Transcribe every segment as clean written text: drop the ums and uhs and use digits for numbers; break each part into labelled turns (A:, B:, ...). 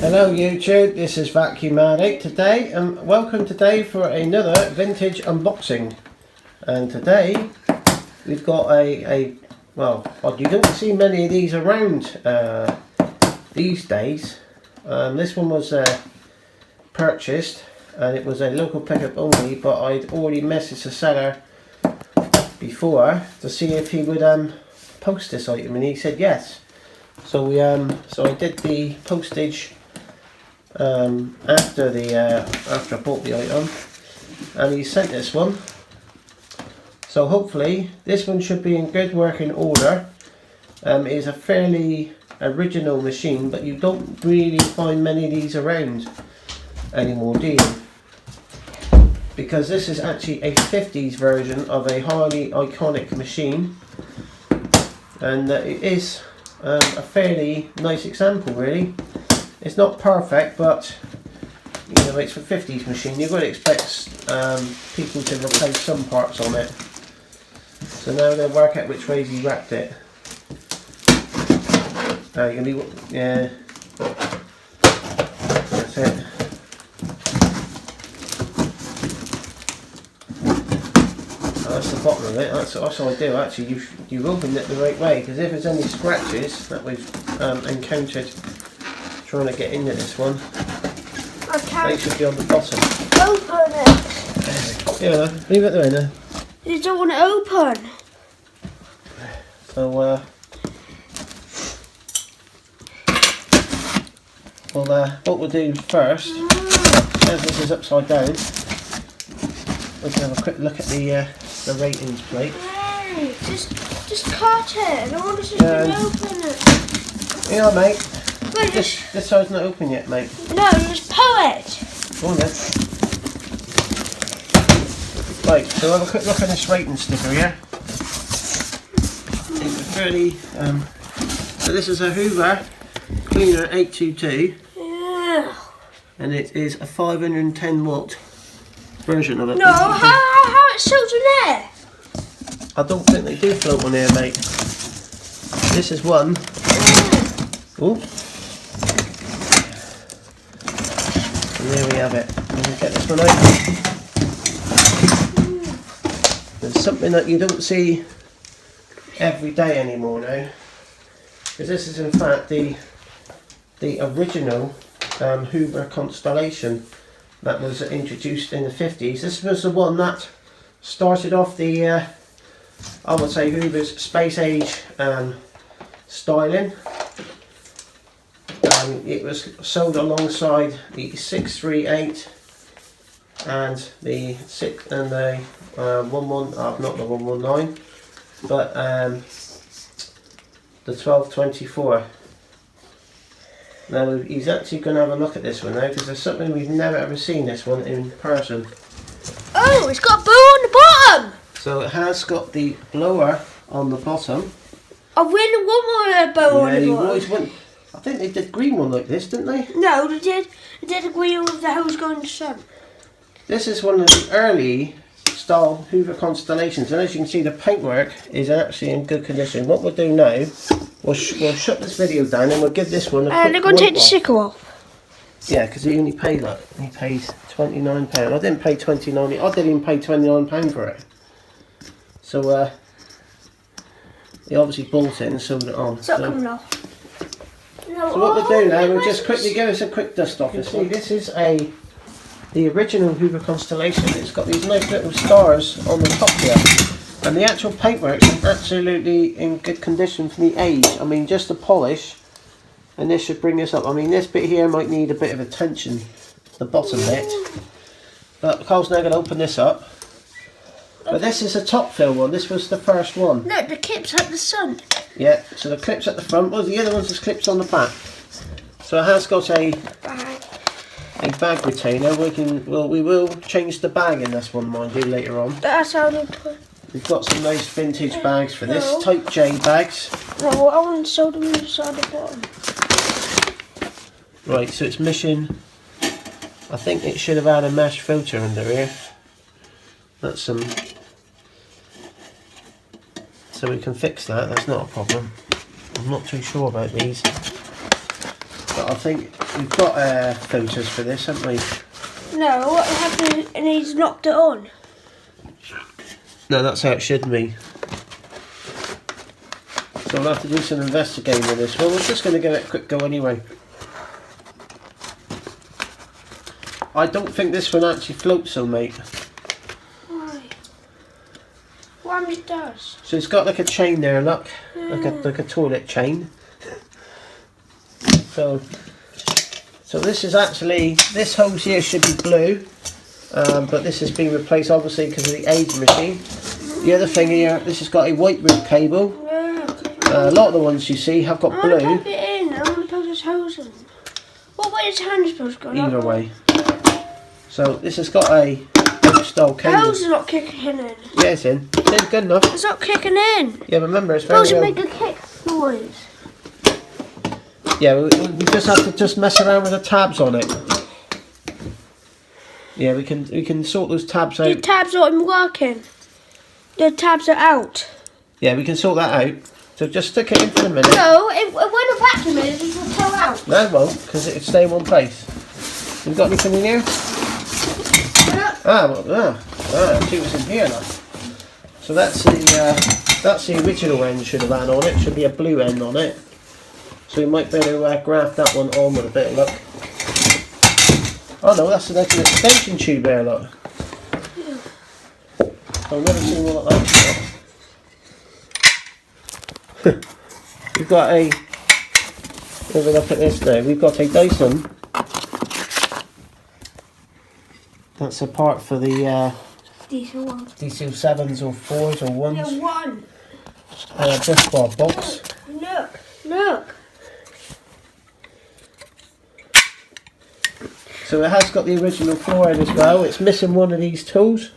A: Hello YouTube, this is Vacuum Addict today, and welcome today for another vintage unboxing. And today we've got well, you don't see many of these around these days. This one was purchased and it was a local pickup only, but I'd already messaged the seller before to see if he would post this item, and he said yes. So so I did the postage after I bought the item, and he sent this one. So hopefully this one should be in good working order. It is a fairly original machine, but you don't really find many of these around anymore, do you? Because this is actually a 50s version of a highly iconic machine, and it is a fairly nice example, really. It's not perfect, but you know, it's a 50s machine. You've got to expect people to replace some parts on it. So now they'll work out which ways he wrapped it. You're gonna be, yeah, that's it. That's the bottom of it. That's what I do actually. You've opened it the right way, because if there's any scratches that we've encountered trying to get into this one, they should be on the bottom.
B: Open it.
A: Yeah, leave it there now.
B: You don't want to open.
A: So what we'll do first, as this is upside down, we can have a quick look at the ratings plate.
B: Hey, just cut it. I want to just open it.
A: Yeah, mate.
B: Wait,
A: This side's not open yet, mate.
B: No, just pull it.
A: Go on then. Right, so have a quick look at this rating sticker here. It's a fairly, so this is a Hoover Cleaner 822.
B: Yeah.
A: And it is a 510 watt version of it.
B: No, how it floats in there?
A: I don't think they do float on here, mate. This is one. Oh. And there we have it. We'll get this one out. There's something that you don't see every day anymore now, because this is in fact the original Hoover Constellation that was introduced in the 50s. This was the one that started off the I would say Hoover's space age styling. It was sold alongside the 638 and the 119, but the 1224. Now he's actually going to have a look at this one now, because there's something we've never ever seen this one in person.
B: Oh, it's got a bow on the bottom.
A: So it has got the blower on the bottom.
B: I really want a bow on the bottom.
A: Always went, I think they did green one like this, didn't they?
B: No, they did a green one with the hose going to the sun.
A: This is one of the early style Hoover Constellations, and as you can see, the paintwork is actually in good condition. What we'll do now, we'll shut this video down and we'll give this one a quick
B: they're going to take the
A: wipe off.
B: sticker off.
A: Yeah, because he only paid that. He pays £29. I didn't pay £29. I didn't even pay £29 for it. So he obviously bought it and sold it on.
B: It's not coming off. No,
A: So what we'll do now, we'll just quickly give us a quick dust off. You see, this is the original Hoover Constellation. It's got these nice little stars on the top here, and the actual paintwork's absolutely in good condition for the age. I mean, just the polish, and this should bring this up. I mean, this bit here might need a bit of attention, the bottom bit, but Carl's now going to open this up. But this is a top fill one. This was the first one.
B: No, the clip's at the sun.
A: Yeah, so the clip's at the front. Well, the other one's just clips on the back. So it has got a bag retainer. We will change the bag in this one, mind you, later on.
B: That's how they put.
A: We've got some nice vintage bags for this, Type J bags.
B: No, I want to sew them inside the bottom.
A: Right, so it's mission. I think it should have had a mesh filter under here. That's some so we can fix that. That's not a problem. I'm not too sure about these, but I think we've got filters for this, haven't we?
B: No, what happened? And he's knocked it on.
A: No, that's how it should be. So we'll have to do some investigating with this one. We're just going to give it a quick go anyway. I don't think this one actually floats, so mate.
B: Why? Why it does?
A: So it's got like a chain there, look, like a toilet chain. So this is actually, this hose here should be blue, but this has been replaced obviously because of the age machine. The other thing here, this has got a white root cable. A lot of the ones you see have got blue.
B: I want to pop it in. I want to put this hose in. What way is the hand supposed to go?
A: Either way. So this has got a style cable.
B: The hose is not kicking in.
A: Yeah, it's in. It's in, good enough.
B: It's not kicking in.
A: Yeah, remember it's very.
B: Supposed to make a kick noise.
A: Yeah, we just have to just mess around with the tabs on it. Yeah, we can sort those tabs out.
B: The tabs aren't working. The tabs are out.
A: Yeah, we can sort that out. So just stick it in for a minute.
B: No, when the vacuum is, it will pull out.
A: No, it won't, because it'll stay in one place. You got anything in here? I see what's in here now. So that's the original end should have had on it. Should be a blue end on it. So we might better graft that one on with a bit of luck. Oh no, that's an extension tube there, look. I've never seen one like that before. We've got a, have a look at this now, we've got a Dyson. That's a part for the
B: Diesel one.
A: Diesel 7s or 4s or 1s.
B: Yeah, one.
A: Bus bar box.
B: Look.
A: So it has got the original floor head as well. It's missing one of these tools,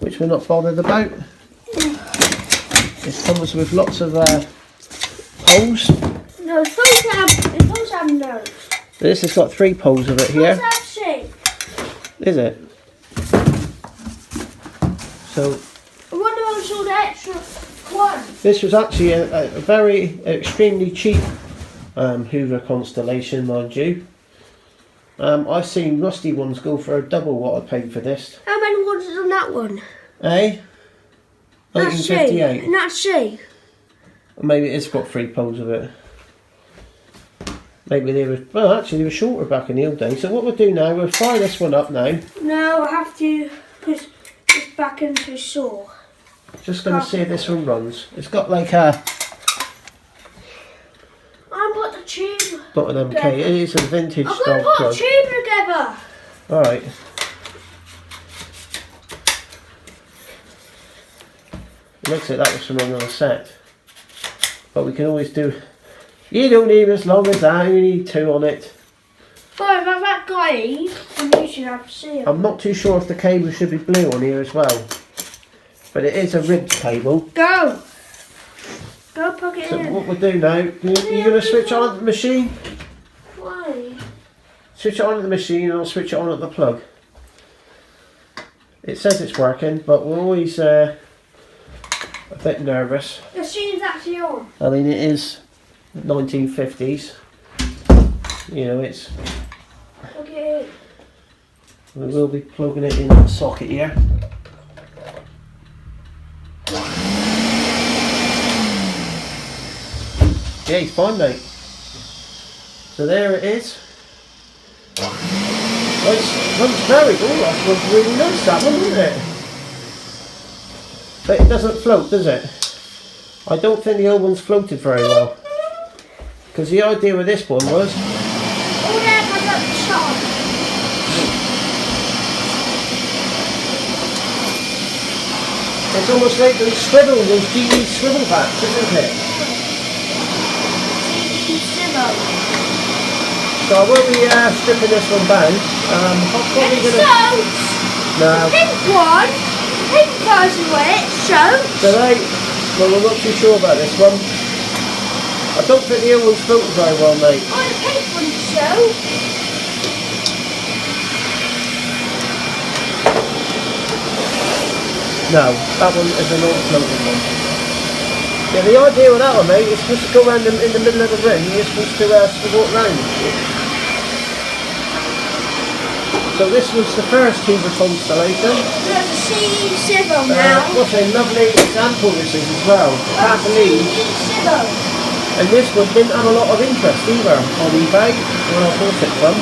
A: which we're not bothered about. It comes with lots of poles.
B: No, it's supposed to have no.
A: This has got 3 poles of it here.
B: It's supposed to have shape.
A: Is it? So
B: I wonder what's all the extra one.
A: this was actually a very extremely cheap Hoover Constellation, mind you. I've seen rusty ones go for double what I paid for this.
B: How many ones is on that one?
A: Eh? 1958.
B: And that's C.
A: Maybe it's got 3 poles of it. Maybe they were, well actually they were shorter back in the old days. So what we'll do now, we'll fire this one up now.
B: No, I have to put this back into saw.
A: Just going to see if this one runs. It's got like a
B: I'll put the tube.
A: bottom MK. It is a vintage
B: I'm
A: style
B: going to put
A: plug.
B: a tube together.
A: Alright. It looks like that was from another set. But we can always do. You don't need as long as that, you need 2 on it.
B: But about that guy, and you should have to see him.
A: I'm not too sure if the cable should be blue on here as well. But it is a ribbed cable.
B: Go plug it
A: So
B: in.
A: what we'll do now, you're going to switch on the machine?
B: Why?
A: Switch it on at the machine and I'll switch it on at the plug. It says it's working, but we're always a bit nervous.
B: The machine's actually on.
A: I mean, it is 1950s. You know, it's.
B: Plug it in.
A: We will be plugging it in the socket here. Yeah, he's fine, mate. So there it is. Well, it runs very good. That one's really nice, that one, isn't it? But it doesn't float, does it? I don't think the old one's floated very well. Because the idea with this one was.
B: All that was at the top.
A: It's almost like those GE swivel backs, isn't it? So I will be stripping this one down. I'm probably going to... No.
B: Pink version with it,
A: So they... Well, we're not too sure about this one. I don't think the other one's filtered very well, mate.
B: Oh, the pink one show.
A: No, that one is an auto-floating one. Yeah, the idea with that one, mate, is supposed to go around in the middle of the ring. You're supposed to walk round. So this was the first Hoover Constellation.
B: There's a c1956 now.
A: What a lovely example this is as well. Can't believe. And this one didn't have a lot of interest either on eBay when I bought it from.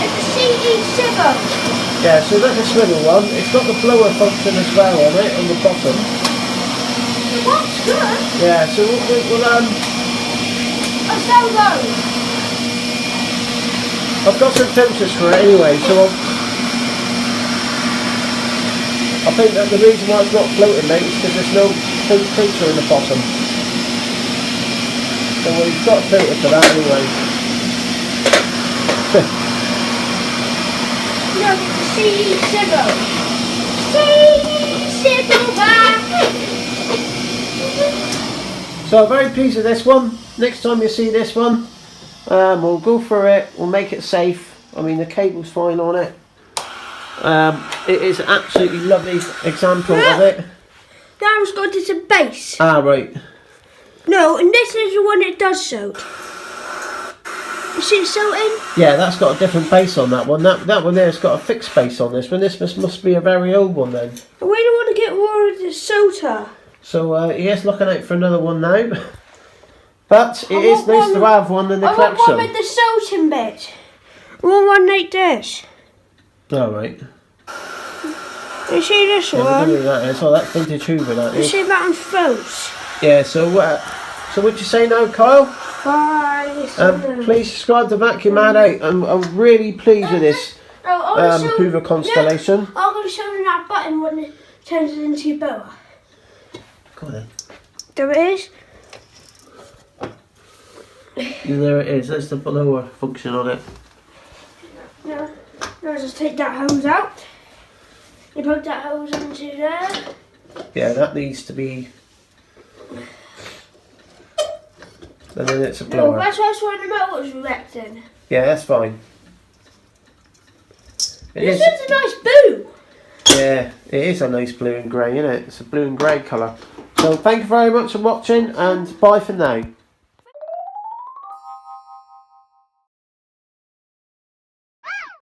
B: It's a c1956.
A: Yeah, so that's a swivel one. It's got the blower function as well on it, on the bottom.
B: That's good.
A: Yeah, so we'll
B: I'll sell those.
A: I've got some filters for it anyway, so I think that the reason why it's not floating, mate, is because there's no filter in the bottom. So we've got a filter for that anyway.
B: No, it's a c1956.
A: So I'm very pleased with this one. Next time you see this one, we'll go for it. We'll make it safe. I mean, the cable's fine on it. It is an absolutely lovely example of it.
B: That one's got its base.
A: Ah, right.
B: No, and this is the one that does so. You see it silting?
A: Yeah, that's got a different base on that one. That one there's got a fixed base on this one. This must be a very old one then.
B: We don't want to get more of the SOTA.
A: So he is looking out for another one now. But it is nice to have one in the collection.
B: I want one with the silting bit. I want one like this.
A: Alright.
B: You see this
A: Yeah,
B: one?
A: that is. Oh, that's vintage Hoover, that
B: You
A: is.
B: see that one's false.
A: Yeah, so what you say now, Kyle?
B: Bye.
A: Please subscribe to Vacuum Man Out. I'm really pleased with this Hoover Constellation.
B: Yeah, I'm going to show you that button when it turns it into your boa.
A: Go on then.
B: There it is.
A: And there it is. That's the blower function on it.
B: Now just take that hose out. You put that hose into there.
A: Yeah, that needs to be. And then it's a
B: No,
A: blower.
B: that's why I was trying to know what was wrecked in.
A: Yeah, that's fine.
B: This is a nice blue.
A: Yeah, it is a nice blue and grey, isn't it? It's a blue and grey colour. So thank you very much for watching, and bye for now.